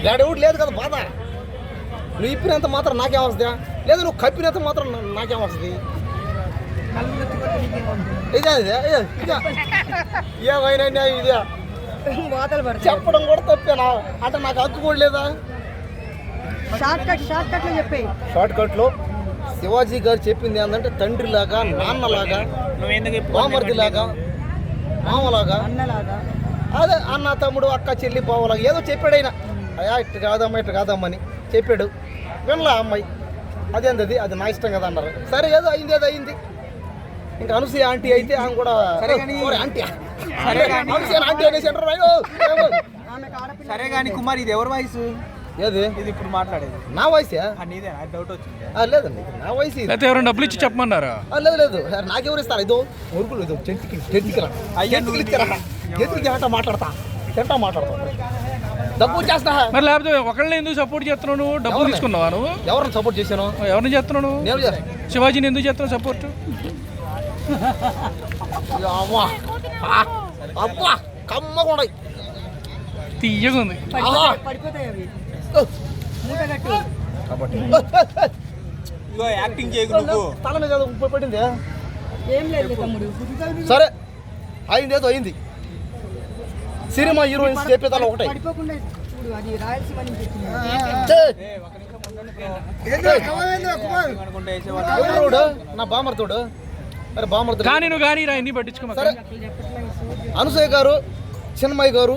గాడెవడు లేదు కదా బాధ. నువ్వు ఇప్పినంత మాత్రం నాకేం వస్తుందా, లేదు నువ్వు కప్పినంత మాత్రం నాకేం వస్తుంది. ఇదే ఏమైనా ఇదే చెప్పడం కూడా తప్పేనా అంటే నాకు హక్కు కూడా లేదా. షార్ట్ కట్లో శివాజీ గారు చెప్పింది ఏంటంటే తండ్రిలాగా, నాన్నలాగా, బామర్దిలాగా, మామలాగా, అదే అన్న తమ్ముడు అక్క చెల్లి బావలాగా ఏదో చెప్పాడు ఆయన. అయ్యా ఇట్టు కాదమ్మని చెప్పాడు. వినలా అమ్మాయి, అదేంది అది నా ఇష్టం కదా అన్నారు. సరే ఏదో అయింది. ఇంకా అనసూయ ఆంటీ అయితే ఆమె కూడా ఆంటీ అనేసి అంటారు. సరే కానీ కుమార్ ఇది ఎవరి వయసు? ఏది ఇది ఇప్పుడు మాట్లాడేది నా వయసే? నీదే డౌట్ వచ్చింది. లేదండి నా వయసు. ఎవరైనా డబ్బులు ఇచ్చి చెప్పమన్నారా? లేదు నాకెవరు ఇస్తారు. ఇదో మురుకులు ఇదో చెట్టుకి ఆట మాట్లాడతా డబ్బు చేస్తా. మరి లేకపోతే ఒకళ్ళని ఎందుకు సపోర్ట్ చేస్తున్నావు నువ్వు? డబ్బులు తీసుకున్నావా నువ్వు? ఎవరిని సపోర్ట్ చేశాను? ఎవరిని చేస్తున్నావు? శివాజీని ఎందుకు చేస్తున్నావు సపోర్ట్? అబ్బా కమ్మగా ఉన్నాయి, తీయగా ఉంది. యాక్టింగ్ చేయకు తల మీద పడింది. సరే అయింది. సినిమా హీరోయిన్స్ చెప్పేదాన్ని ఒకటే. నా బామర్తోడు. అరే బామర్తోడు కానీ నువ్వు కానీ ఇన్ని పట్టించుకో. సరే అనసూయ గారు, చిన్మయ్య గారు,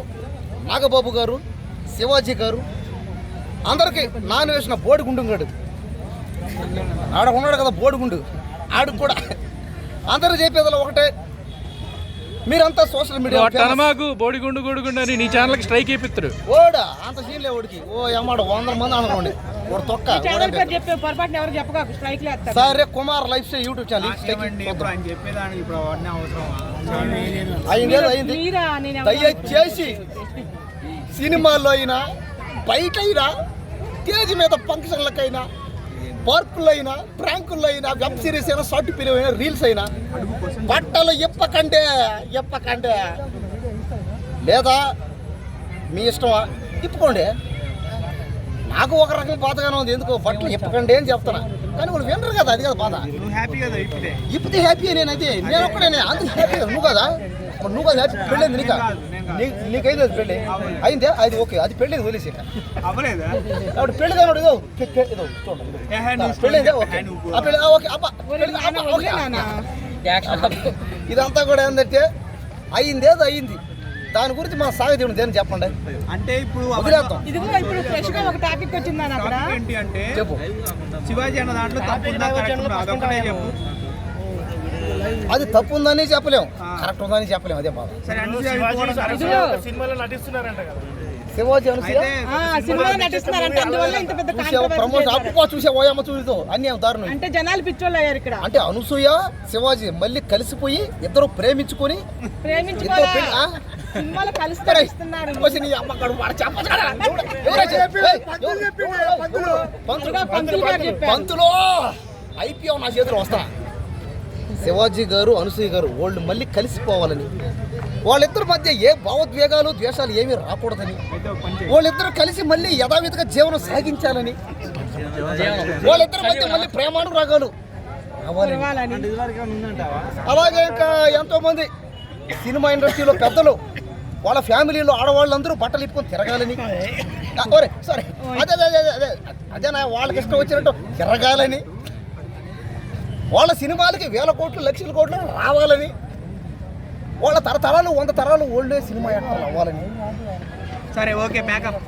నాగబాబు గారు, శివాజీ గారు అందరికీ నాన్ వేసిన బోడిగుండు గాడు ఆడ ఉన్నాడు కదా, బోడిగుండు ఆడికి కూడా అందరూ చెప్పేది ఒకటే. మీరంతా సోషల్ మీడియా బోడిగుండు అని నీ ఛానల్కి స్ట్రైక్ అయిపోతారు. ఓడా అంత సీన్లే ఓడికి ఓ అమ్మాడు 100 మంది అనుకోండి. వాడు తొక్క. సరే Kumar life style YouTube channel అయింది. దయచేసి సినిమాల్లో అయినా బయట అయినా స్టేజ్ మీద ఫంక్షన్లకైనా పార్కుల్లో అయినా ప్రాంకుల్లో అయినా వెబ్ సిరీస్ అయినా షార్ట్ ఫిలిం అయినా రీల్స్ అయినా బట్టలు ఇప్పకంటే లేదా మీ ఇష్టమా ఇప్పుకోండి. నాకు ఒక రకం బాధగానే ఉంది, ఎందుకో బట్టలు ఇప్పకండి అని చెప్తాను. కానీ వాళ్ళు వినరు కదా, అది కదా బాధ. ఇప్పితే హ్యాపీ నేనైతే నేను ఒక్కడే అందుకు హ్యాపీ. నువ్వు కదా హ్యాపీ. పెళ్ళింది నీకైంది అది పెళ్ళి అయిందే, అది ఓకే. అది పెళ్ళింది వదిలేసి అప్పుడు పెళ్లి కాదు పెళ్ళిందే ఓకే. ఇదంతా కూడా ఏంటంటే అయింది. దాని గురించి మన సాగతీయడం దేని చెప్పండి. అంటే ఇప్పుడు చెప్పు శివాజీ అన్న దాంట్లో అది తప్పు ఉందని చెప్పలేము, కరెక్ట్ ఉందని చెప్పలేము. అదే బాధ. ప్రమోషన్ అప్పు చూసే ఓయమ్మ చూడదు అన్ని దారుణం. అంటే జనాలు పిచ్చోళ్ళు అయ్యారు ఇక్కడ. అంటే అనసూయ శివాజీ మళ్ళీ కలిసిపోయి ఇద్దరు ప్రేమించుకొని పంతులో ఐపీఓ నా చేతులు వస్తా. శివాజీ గారు అనసూయ గారు వాళ్ళు మళ్ళీ కలిసిపోవాలని, వాళ్ళిద్దరి మధ్య ఏ భావోద్వేగాలు ద్వేషాలు ఏమీ రాకూడదని, వాళ్ళిద్దరు కలిసి మళ్ళీ యథావిధిగా జీవనం సాగించాలని, వాళ్ళిద్దరి మధ్య మళ్ళీ ప్రేమానురాగాలు రావాలని. అలాగే ఇంకా ఎంతో మంది సినిమా ఇండస్ట్రీలో పెద్దలు వాళ్ళ ఫ్యామిలీలో ఆడవాళ్ళందరూ బట్టలు ఇప్పుకొని తిరగాలని, సారీ అదేనా వాళ్ళకి ఇష్టం వచ్చినట్టు తిరగాలని, వాళ్ళ సినిమాలకి 1000 కోట్లు 1,00,000 కోట్లు రావాలని, వాళ్ళ తరతరాలు 100 తరాలు ఓల్డ్ సినిమా యాక్టర్లు అవ్వాలని. సరే ఓకే మేకప్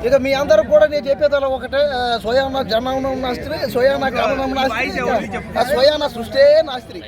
ఇక మీ అందరూ కూడా నేను చెప్పేదాన్ని ఒకటే. సోయానా జనం నాస్త్రి, సోయానా కారణం నాస్త్రి, సోయానా సృష్టే నాస్త్రి.